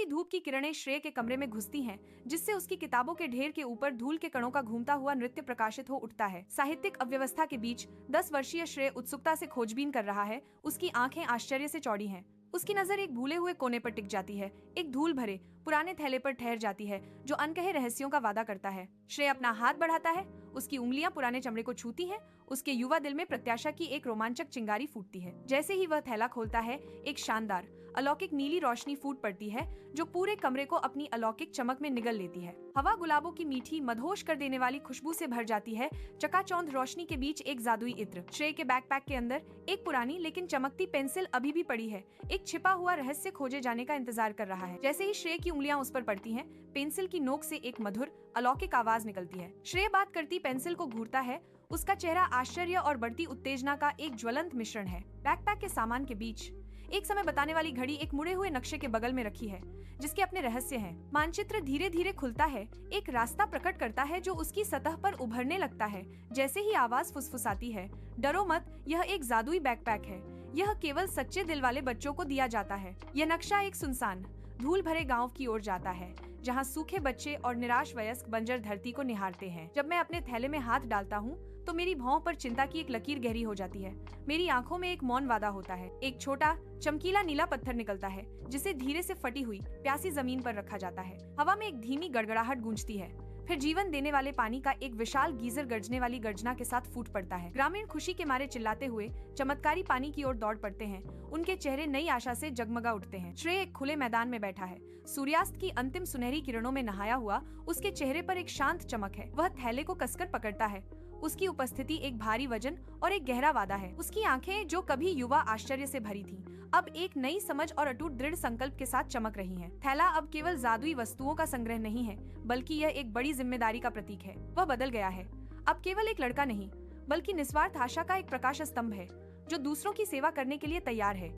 धूप की किरणें श्रेय के कमरे में घुसती हैं, जिससे उसकी किताबों के ढेर के ऊपर धूल के कणों का घूमता हुआ नृत्य प्रकाशित हो उठता है। साहित्यिक अव्यवस्था के बीच 10 वर्षीय श्रेय उत्सुकता से खोजबीन कर रहा है। उसकी आंखें आश्चर्य से चौड़ी हैं। उसकी नजर एक भूले हुए कोने पर टिक जाती है, एक धूल भरे पुराने थैले पर ठहर जाती है जो अनकहे रहस्यों का वादा करता है। श्रेय अपना हाथ बढ़ाता है, उसकी उंगलियां पुराने चमड़े को छूती हैं। उसके युवा दिल में प्रत्याशा की एक रोमांचक चिंगारी फूटती है। जैसे ही वह थैला खोलता है, एक शानदार अलौकिक नीली रोशनी फूट पड़ती है जो पूरे कमरे को अपनी अलौकिक चमक में निगल लेती है। हवा गुलाबों की मीठी मदहोश कर देने वाली खुशबू से भर जाती है। चकाचौंध रोशनी के बीच एक जादुई इत्र। श्रेय के बैकपैक के अंदर एक पुरानी लेकिन चमकती पेंसिल अभी भी पड़ी है। एक छिपा हुआ रहस्य खोजे जाने का इंतजार कर रहा है। जैसे ही श्रेय की उंगलियां उस पर पड़ती हैं, पेंसिल की नोक से एक मधुर अलौकिक आवाज निकलती है। श्रेय बात करती पेंसिल को घूरता है। उसका चेहरा आश्चर्य और बढ़ती उत्तेजना का एक ज्वलंत मिश्रण है। बैकपैक के सामान के बीच एक समय बताने वाली घड़ी एक मुड़े हुए नक्शे के बगल में रखी है, जिसके अपने रहस्य हैं। मानचित्र धीरे धीरे खुलता है, एक रास्ता प्रकट करता है जो उसकी सतह पर उभरने लगता है। जैसे ही आवाज फुसफुसाती है, डरो मत, यह एक जादुई बैकपैक है। यह केवल सच्चे दिल वाले बच्चों को दिया जाता है। यह नक्शा एक सुनसान धूल भरे गांव की ओर जाता है, जहां सूखे बच्चे और निराश वयस्क बंजर धरती को निहारते हैं। जब मैं अपने थैले में हाथ डालता हूँ तो मेरी भौं पर चिंता की एक लकीर गहरी हो जाती है। मेरी आंखों में एक मौन वादा होता है। एक छोटा चमकीला नीला पत्थर निकलता है, जिसे धीरे से फटी हुई प्यासी जमीन पर रखा जाता है। हवा में एक धीमी गड़गड़ाहट गूंजती है, फिर जीवन देने वाले पानी का एक विशाल गीजर गर्जने वाली गर्जना के साथ फूट पड़ता है। ग्रामीण खुशी के मारे चिल्लाते हुए चमत्कारी पानी की ओर दौड़ पड़ते हैं। उनके चेहरे नई आशा से जगमगा उठते हैं। श्रेय एक खुले मैदान में बैठा है, सूर्यास्त की अंतिम सुनहरी किरणों में नहाया हुआ। उसके चेहरे पर एक शांत चमक है। वह थैले को कसकर पकड़ता है। उसकी उपस्थिति एक भारी वजन और एक गहरा वादा है। उसकी आंखें, जो कभी युवा आश्चर्य से भरी थीं, अब एक नई समझ और अटूट दृढ़ संकल्प के साथ चमक रही हैं। थैला अब केवल जादुई वस्तुओं का संग्रह नहीं है, बल्कि यह एक बड़ी जिम्मेदारी का प्रतीक है। वह बदल गया है। अब केवल एक लड़का नहीं, बल्कि निस्वार्थ आशा का एक प्रकाश स्तंभ है, जो दूसरों की सेवा करने के लिए तैयार है।